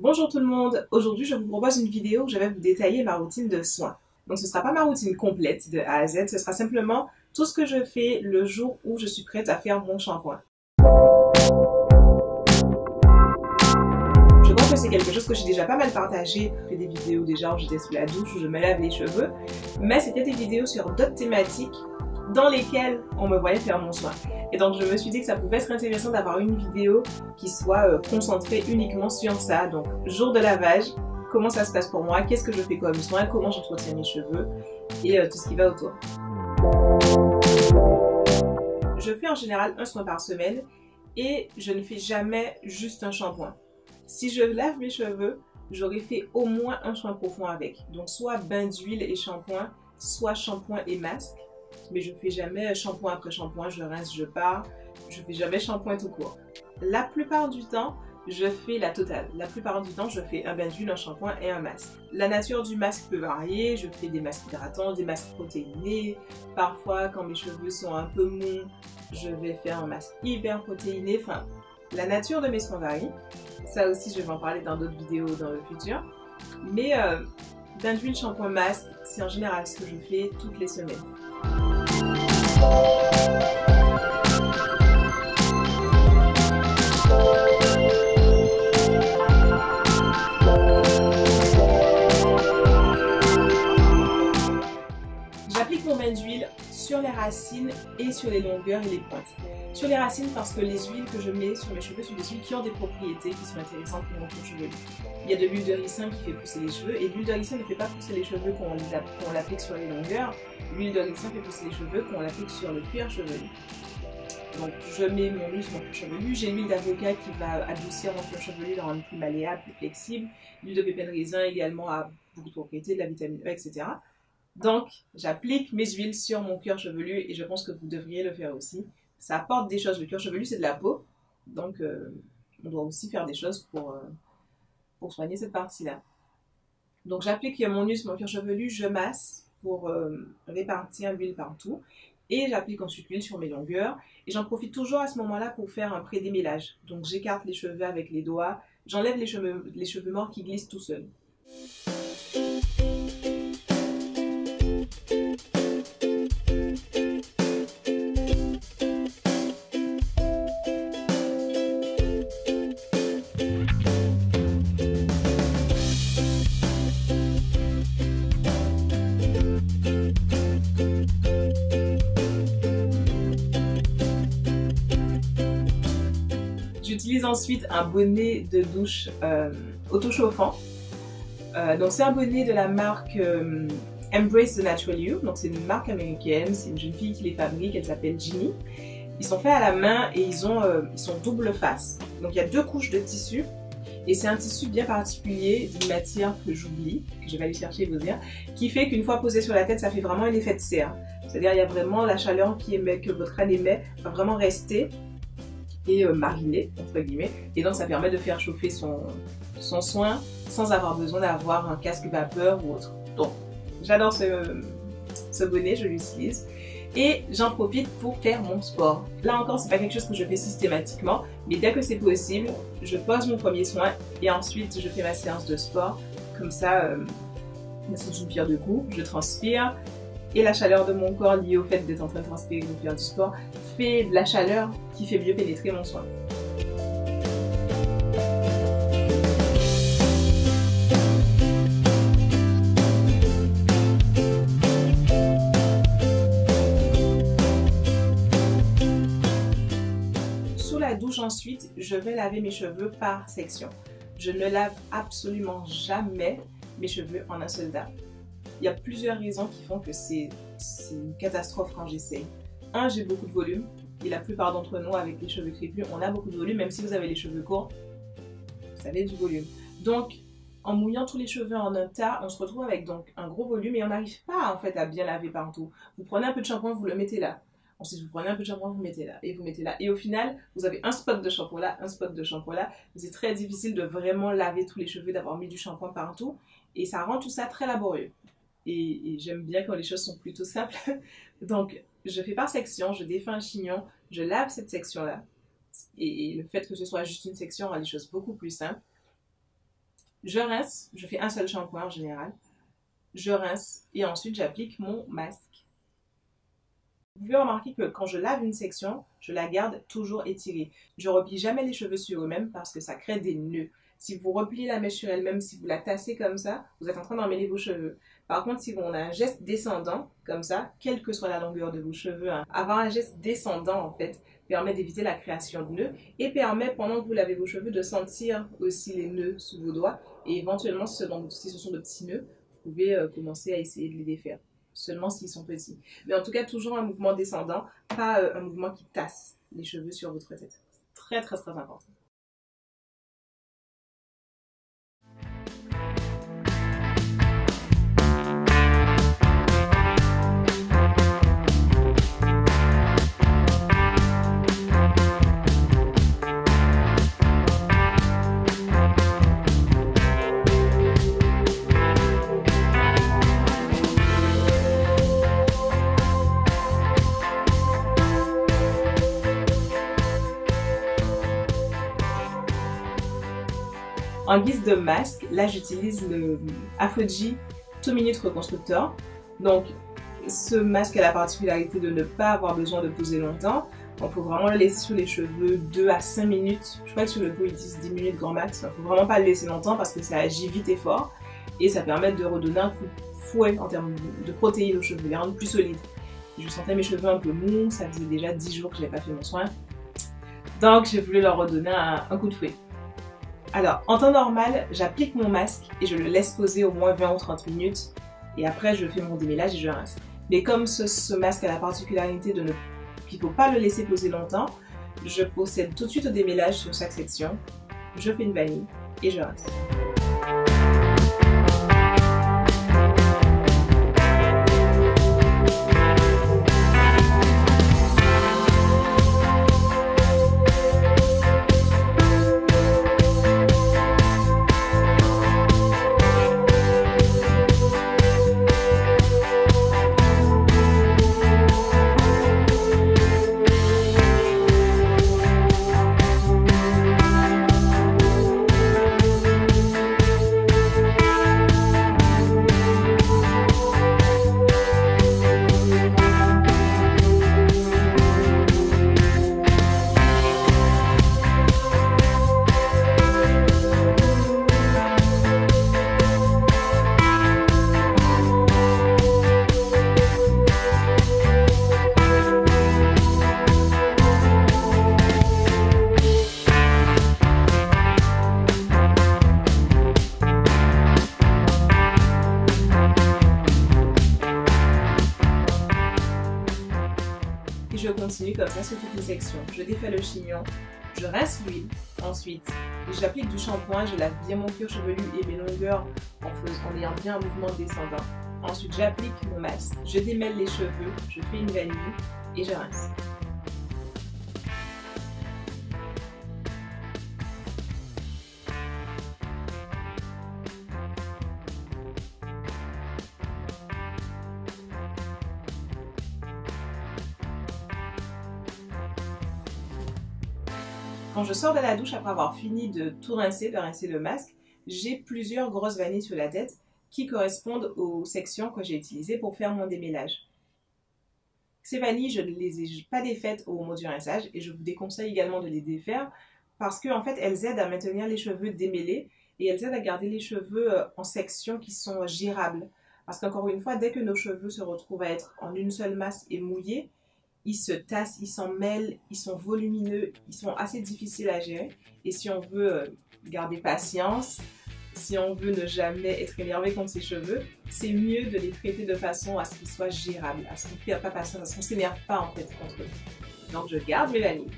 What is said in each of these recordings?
Bonjour tout le monde, aujourd'hui je vous propose une vidéo où je vais vous détailler ma routine de soins. Donc ce ne sera pas ma routine complète de A à Z, ce sera simplement tout ce que je fais le jour où je suis prête à faire mon shampoing. Je pense que c'est quelque chose que j'ai déjà pas mal partagé. J'ai fait des vidéos déjà où j'étais sous la douche, où je me lave les cheveux, mais c'était des vidéos sur d'autres thématiques dans lesquelles on me voyait faire mon soin. Et donc je me suis dit que ça pouvait être intéressant d'avoir une vidéo qui soit concentrée uniquement sur ça. Donc jour de lavage, comment ça se passe pour moi, qu'est-ce que je fais comme soin, comment j'entretiens mes cheveux et tout ce qui va autour. Je fais en général un soin par semaine et je ne fais jamais juste un shampoing. Si je lave mes cheveux, j'aurais fait au moins un soin profond avec. Donc soit bain d'huile et shampoing, soit shampoing et masque. Mais je ne fais jamais shampoing après shampoing, je rince, je pars. Je ne fais jamais shampoing tout court. La plupart du temps, je fais la totale. La plupart du temps, je fais un bain d'huile, un shampoing et un masque. La nature du masque peut varier. Je fais des masques hydratants, des masques protéinés. Parfois, quand mes cheveux sont un peu mous, je vais faire un masque hyper protéiné. Enfin, la nature de mes soins varie. Ça aussi, je vais en parler dans d'autres vidéos dans le futur. Mais bain d'huile, shampoing, masque, c'est en général ce que je fais toutes les semaines. J'applique mon bain d'huile sur les racines et sur les longueurs et les pointes. Sur les racines parce que les huiles que je mets sur mes cheveux sont des huiles qui ont des propriétés qui sont intéressantes pour mon cuir chevelu. Il y a de l'huile de ricin qui fait pousser les cheveux et l'huile de ricin ne fait pas pousser les cheveux quand on l'applique sur les longueurs. L'huile de ricin fait pousser les cheveux quand on l'applique sur le cuir chevelu. Donc je mets mon huile sur mon cuir chevelu, j'ai l'huile d'avocat qui va adoucir mon cuir chevelu, le rendre plus malléable, plus flexible. L'huile de pépins de raisin également a beaucoup de propriétés, de la vitamine E, etc. Donc j'applique mes huiles sur mon cuir chevelu et je pense que vous devriez le faire aussi. Ça apporte des choses, le cuir chevelu c'est de la peau, donc on doit aussi faire des choses pour soigner cette partie-là. Donc j'applique mon huile sur mon cuir chevelu, je masse pour répartir l'huile partout. Et j'applique ensuite l'huile sur mes longueurs. Et j'en profite toujours à ce moment-là pour faire un pré-démêlage. Donc j'écarte les cheveux avec les doigts. J'enlève les cheveux morts qui glissent tout seuls. J'utilise ensuite un bonnet de douche auto-chauffant. Donc c'est un bonnet de la marque Embrace the Natural You. Donc c'est une marque américaine, c'est une jeune fille qui les fabrique, elle s'appelle Ginny. Ils sont faits à la main et ils sont double face. Donc il y a deux couches de tissu et c'est un tissu bien particulier d'une matière que j'oublie, que je vais aller chercher et vous dire, qui fait qu'une fois posé sur la tête, ça fait vraiment un effet de serre. C'est-à-dire il y a vraiment la chaleur que votre crâne émet va vraiment rester et mariner entre guillemets, et donc ça permet de faire chauffer son soin sans avoir besoin d'avoir un casque vapeur ou autre. Donc j'adore ce bonnet, je l'utilise et j'en profite pour faire mon sport. Là encore c'est pas quelque chose que je fais systématiquement, mais dès que c'est possible je pose mon premier soin et ensuite je fais ma séance de sport. Comme ça c'est une pierre deux coups, je transpire et la chaleur de mon corps liée au fait d'être en train de transpirer et de faire du sport fait de la chaleur qui fait mieux pénétrer mon soin. Sous la douche ensuite, je vais laver mes cheveux par section. Je ne lave absolument jamais mes cheveux en un seul dab. Il y a plusieurs raisons qui font que c'est une catastrophe quand j'essaye. Un, j'ai beaucoup de volume, et la plupart d'entre nous avec les cheveux crépus, on a beaucoup de volume, même si vous avez les cheveux courts, vous avez du volume. Donc, en mouillant tous les cheveux en un tas, on se retrouve avec donc un gros volume et on n'arrive pas en fait à bien laver partout. Vous prenez un peu de shampoing, vous le mettez là. Ensuite, vous prenez un peu de shampoing, vous mettez là, et vous mettez là. Et au final, vous avez un spot de shampoing là, un spot de shampoing là. C'est très difficile de vraiment laver tous les cheveux, d'avoir mis du shampoing partout. Et ça rend tout ça très laborieux. Et j'aime bien quand les choses sont plutôt simples. Donc, je fais par section, je défais un chignon, je lave cette section-là. Et le fait que ce soit juste une section rend les choses beaucoup plus simples. Je rince, je fais un seul shampoing en général. Je rince et ensuite j'applique mon masque. Vous pouvez remarquer que quand je lave une section, je la garde toujours étirée. Je replie jamais les cheveux sur eux-mêmes parce que ça crée des nœuds. Si vous repliez la mèche sur elle-même, si vous la tassez comme ça, vous êtes en train d'emmêler vos cheveux. Par contre, si on a un geste descendant, comme ça, quelle que soit la longueur de vos cheveux, avoir un geste descendant, en fait, permet d'éviter la création de nœuds et permet, pendant que vous lavez vos cheveux, de sentir aussi les nœuds sous vos doigts. Et éventuellement, si ce sont de petits nœuds, vous pouvez commencer à essayer de les défaire. Seulement s'ils sont petits. Mais en tout cas, toujours un mouvement descendant, pas un mouvement qui tasse les cheveux sur votre tête. C'est très très très important. En guise de masque, là j'utilise le Afoji 2 Minute Reconstructor. Donc ce masque a la particularité de ne pas avoir besoin de poser longtemps. Donc il faut vraiment le laisser sur les cheveux 2 à 5 minutes. Je crois que sur le pot ils disent 10 minutes grand max. Il ne faut vraiment pas le laisser longtemps parce que ça agit vite et fort. Et ça permet de redonner un coup de fouet en termes de protéines aux cheveux, les rendre plus solides. Je sentais mes cheveux un peu mous, ça faisait déjà 10 jours que je n'avais pas fait mon soin. Donc j'ai voulu leur redonner un coup de fouet. Alors, en temps normal, j'applique mon masque et je le laisse poser au moins 20 ou 30 minutes. Et après, je fais mon démêlage et je rince. Mais comme ce masque a la particularité qu'il ne faut pas le laisser poser longtemps, je procède tout de suite au démêlage sur chaque section. Je fais une vanille et je rince. Je continue comme ça sur toutes les sections. Je défais le chignon, je rince l'huile, ensuite j'applique du shampoing, je lave bien mon cuir chevelu et mes longueurs en ayant bien un mouvement descendant. Ensuite j'applique mon masque, je démêle les cheveux, je fais une vanille et je rince. Quand je sors de la douche après avoir fini de tout rincer, de rincer le masque, j'ai plusieurs grosses vanilles sur la tête qui correspondent aux sections que j'ai utilisées pour faire mon démêlage. Ces vanilles, je ne les ai pas défaites au moment du rinçage et je vous déconseille également de les défaire parce qu'en fait, elles aident à maintenir les cheveux démêlés et elles aident à garder les cheveux en sections qui sont girables. Parce qu'encore une fois, dès que nos cheveux se retrouvent à être en une seule masse et mouillés, ils se tassent, ils s'en mêlent, ils sont volumineux, ils sont assez difficiles à gérer. Et si on veut garder patience, si on veut ne jamais être énervé contre ses cheveux, c'est mieux de les traiter de façon à ce qu'ils soient gérables, à ce qu'on ne perde pas patience, à ce qu'on ne s'énerve pas en fait contre eux. Donc je garde mes vanilles,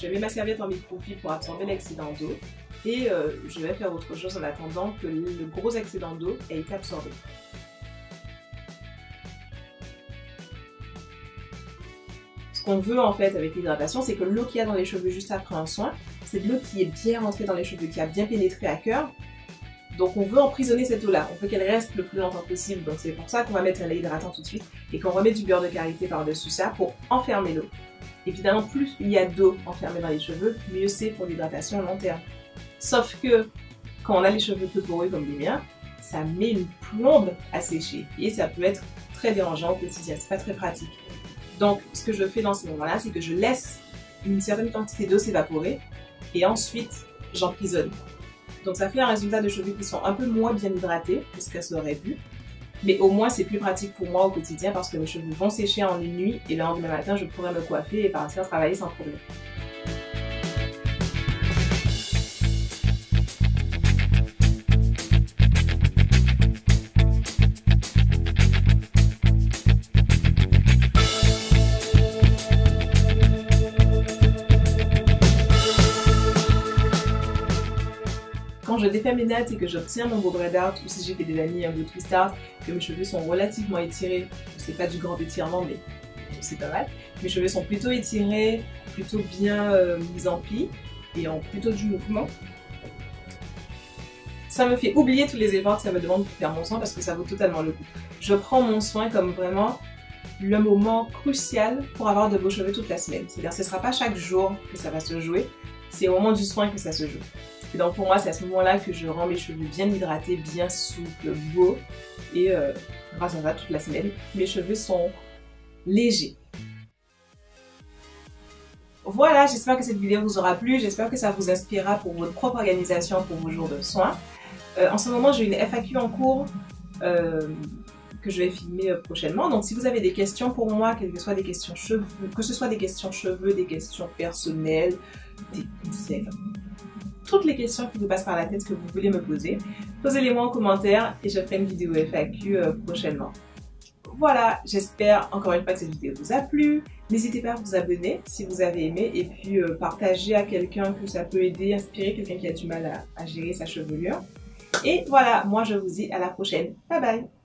je mets ma serviette en microfibre pour absorber l'excédent d'eau et je vais faire autre chose en attendant que le gros excédent d'eau ait été absorbé. Ce qu'on veut en fait avec l'hydratation, c'est que l'eau qu'il y a dans les cheveux juste après un soin, c'est de l'eau qui est bien rentrée dans les cheveux, qui a bien pénétré à cœur. Donc on veut emprisonner cette eau-là, on veut qu'elle reste le plus longtemps possible. Donc c'est pour ça qu'on va mettre un lait hydratant tout de suite et qu'on remet du beurre de karité par-dessus ça pour enfermer l'eau. Évidemment, plus il y a d'eau enfermée dans les cheveux, mieux c'est pour l'hydratation à long terme. Sauf que quand on a les cheveux peu poreux comme les miens, ça met une plombe à sécher et ça peut être très dérangeant au quotidien, c'est pas très pratique. Donc ce que je fais dans ces moments-là, c'est que je laisse une certaine quantité d'eau s'évaporer et ensuite j'emprisonne. Donc ça fait un résultat de cheveux qui sont un peu moins bien hydratés que ce que ça aurait pu. Mais au moins c'est plus pratique pour moi au quotidien parce que mes cheveux vont sécher en une nuit et le lendemain matin je pourrais me coiffer et partir travailler sans problème. Quand je défais mes nattes et que j'obtiens mon beau braid out, ou si j'ai fait des amis un peu twist out, que mes cheveux sont relativement étirés, c'est pas du grand étirement mais c'est pas mal, mes cheveux sont plutôt étirés, plutôt bien mis en pli et ont plutôt du mouvement. Ça me fait oublier tous les efforts que ça me demande pour faire mon soin parce que ça vaut totalement le coup. Je prends mon soin comme vraiment le moment crucial pour avoir de beaux cheveux toute la semaine. C'est-à-dire que ce ne sera pas chaque jour que ça va se jouer, c'est au moment du soin que ça se joue. Et donc pour moi, c'est à ce moment-là que je rends mes cheveux bien hydratés, bien souples, beaux. Et grâce à ça, toute la semaine, mes cheveux sont légers. Voilà, j'espère que cette vidéo vous aura plu. J'espère que ça vous inspirera pour votre propre organisation pour vos jours de soins. En ce moment, j'ai une FAQ en cours que je vais filmer prochainement. Donc si vous avez des questions pour moi, que ce soit des questions cheveux, des questions personnelles, des conseils, toutes les questions qui vous passent par la tête que vous voulez me poser, posez-les-moi en commentaire et je ferai une vidéo FAQ prochainement. Voilà, j'espère encore une fois que cette vidéo vous a plu. N'hésitez pas à vous abonner si vous avez aimé et puis partager à quelqu'un que ça peut aider, inspirer quelqu'un qui a du mal à gérer sa chevelure. Et voilà, moi je vous dis à la prochaine. Bye bye!